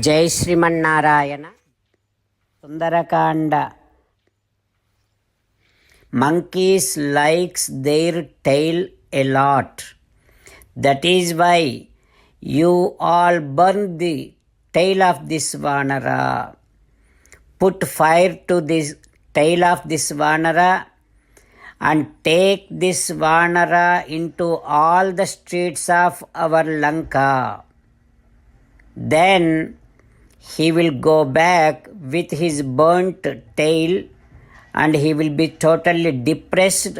Jai Srimannarayana. Sundarakanda. Monkeys likes their tail a lot. That is why you all burn the tail of this Vanara. Put fire to this tail of this Vanara and take this Vanara into all the streets of our Lanka. Then he will go back with his burnt tail and he will be totally depressed.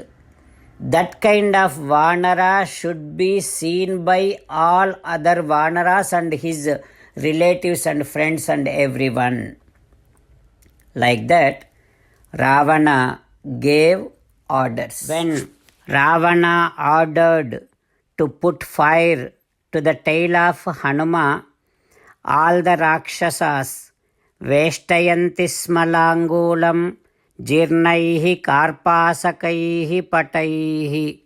That kind of Vanara should be seen by all other Vanaras and his relatives and friends and everyone. Like that, Ravana gave orders. When Ravana ordered to put fire to the tail of Hanuma, all the Rakshasas Veshtayanti Smalangulam Jirnaihi Karpasakaihi Pataihi.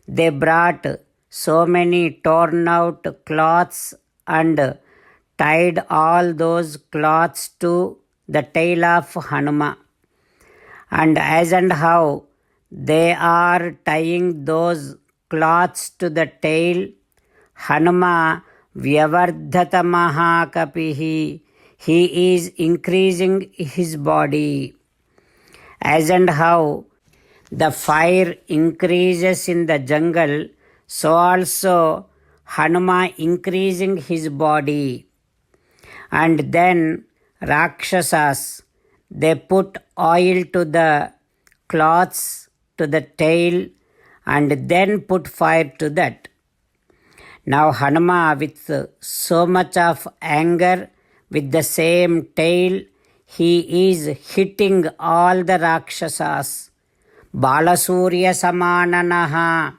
They brought so many torn out cloths and tied all those cloths to the tail of Hanuma. And as and how they are tying those cloths to the tail, Hanuma Vyavardhata Mahakapihi, he is increasing his body. As and how the fire increases in the jungle, so also Hanuma increasing his body. And then Rakshasas, they put oil to the cloths, to the tail, and then put fire to that. Now Hanuma, with so much of anger, with the same tail, he is hitting all the Rakshasas. Balasurya Samananaha.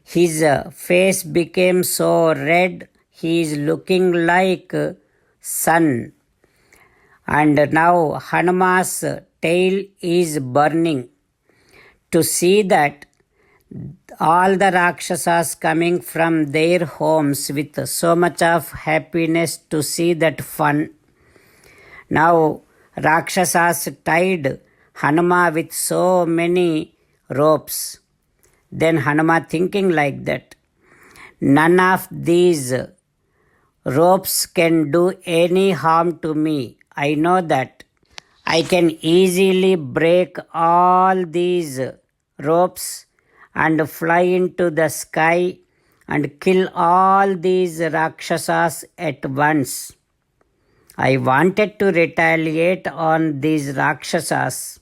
His face became so red, he is looking like sun. And now Hanuma's tail is burning. To see that, all the Rakshasas coming from their homes with so much of happiness to see that fun. Now Rakshasas tied Hanuma with so many ropes. Then Hanuma thinking like that, none of these ropes can do any harm to me. I know that I can easily break all these ropes and fly into the sky and kill all these Rakshasas at once. I wanted to retaliate on these Rakshasas.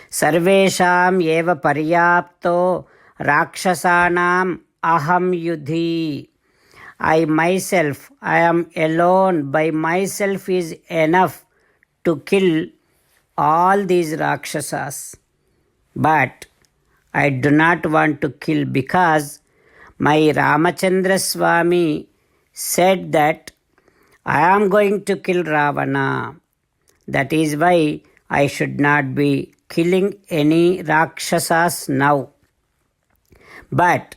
Sarvesham eva paryapto Rakshasanam aham yudhi. I am alone, by myself is enough to kill all these Rakshasas. But I do not want to kill because my Ramachandra Swami said that I am going to kill Ravana. That is why I should not be killing any Rakshasas now. But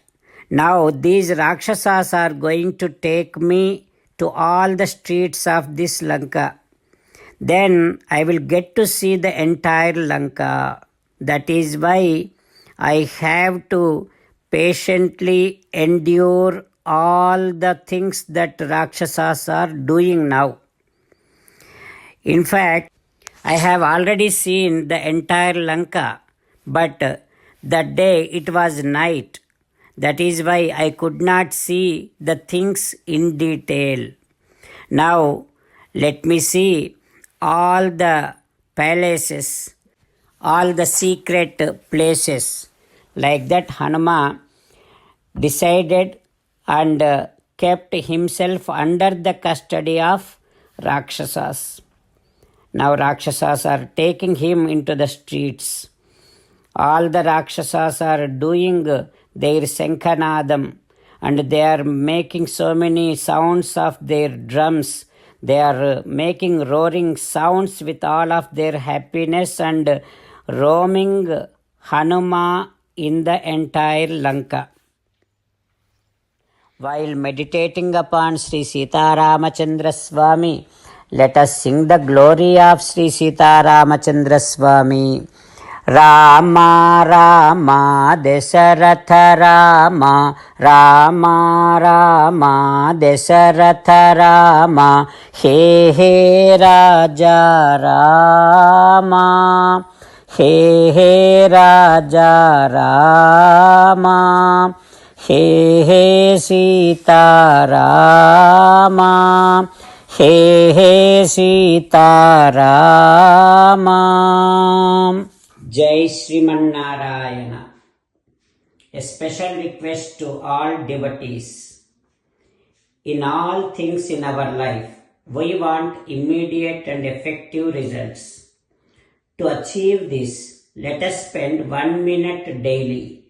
now these Rakshasas are going to take me to all the streets of this Lanka. Then I will get to see the entire Lanka. That is why I have to patiently endure all the things that Rakshasas are doing now. In fact, I have already seen the entire Lanka, but that day it was night. That is why I could not see the things in detail. Now let me see all the palaces, all the secret places. Like that Hanuma decided and kept himself under the custody of Rakshasas. Now Rakshasas are taking him into the streets. All the Rakshasas are doing their Shankhanadam and they are making so many sounds of their drums. They are making roaring sounds with all of their happiness and roaming Hanuma in the entire Lanka. While meditating upon Sri Sita Ramachandra Swami, Let us sing the glory of Sri Sita Ramachandra Swami. Rama Rama Dasaratha Rama Rama Rama Dasaratha Rama He He Raja Rama He He Raja Rama He He Sita Rama He He Sita Rama. Jai Sriman Narayana. A special request to all devotees. In all things in our life, we want immediate and effective results. To achieve this, let us spend 1 minute daily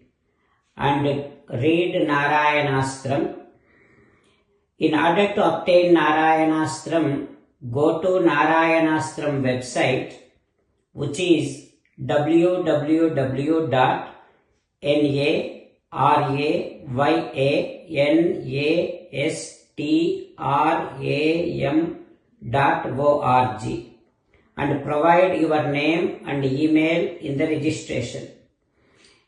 and read Narayanastram. In order to obtain Narayanastram, go to Narayanastram website, which is www.narayanastram.org and provide your name and email in the registration.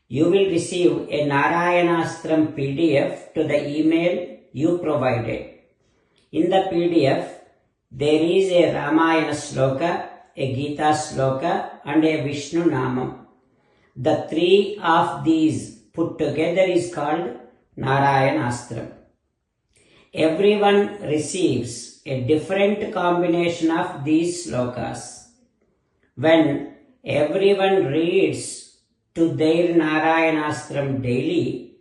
You will receive a Narayanastram PDF to the email you provided. In the PDF, there is a Ramayana sloka, a Gita sloka and a Vishnu Namam. The three of these put together is called Narayanastram. Everyone receives a different combination of these slokas. When everyone reads to their Narayanastram daily,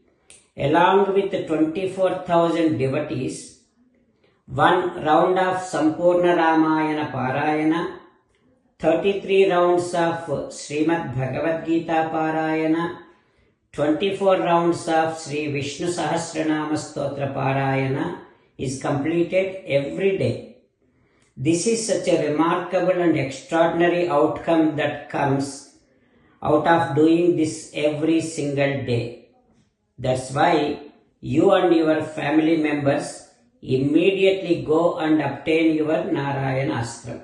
along with 24,000 devotees, one round of Sampoorna Ramayana Parayana, 33 rounds of Srimad Bhagavad Gita Parayana, 24 rounds of Sri Vishnu Sahasranama Stotra Parayana is completed every day. This is such a remarkable and extraordinary outcome that comes out of doing this every single day. That's why you and your family members immediately go and obtain your Narayanastram.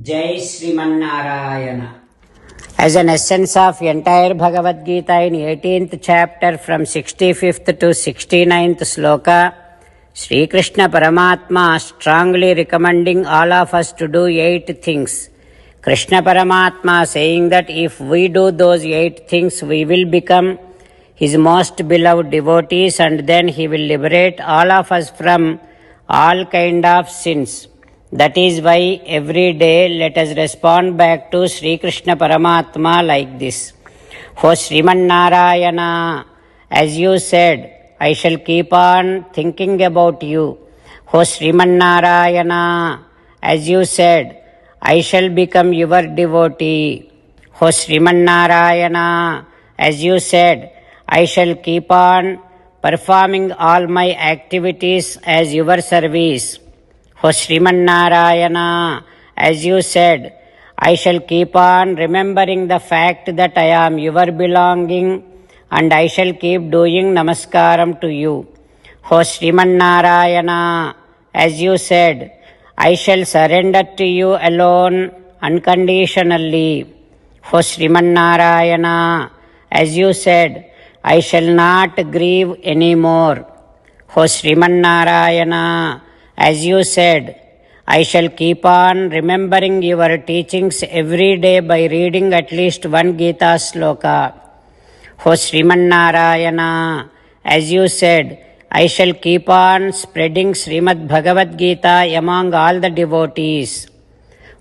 Jai Sriman Narayana. As an essence of entire Bhagavad Gita in 18th chapter from 65th to 69th sloka, Sri Krishna Paramatma strongly recommending all of us to do 8 things. Krishna Paramatma saying that if we do those 8 things, we will become His most beloved devotees and then He will liberate all of us from all kind of sins. That is why every day let us respond back to Sri Krishna Paramatma like this. O Sriman Narayana, as you said, I shall keep on thinking about you. O Sriman Narayana, as you said, I shall become your devotee. O Sriman Narayana, as you said, I shall keep on performing all my activities as your service. O Sriman Narayana, as you said, I shall keep on remembering the fact that I am your belonging and I shall keep doing namaskaram to you. O Sriman Narayana, as you said, I shall surrender to you alone unconditionally. O Sriman Narayana, as you said, I shall not grieve anymore. O Sriman Narayana, as you said, I shall keep on remembering your teachings every day by reading at least one Gita sloka. O Sriman Narayana, as you said, I shall keep on spreading Srimad Bhagavad Gita among all the devotees.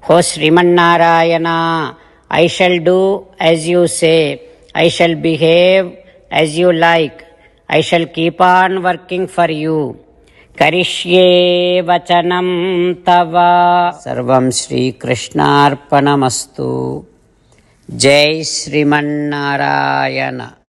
O Sriman Narayana, I shall do as you say. I shall behave as you like. I shall keep on working for you. Karishye vachanam tava. Sarvam Shri Krishnarpanamastu. Jai Sriman Narayana.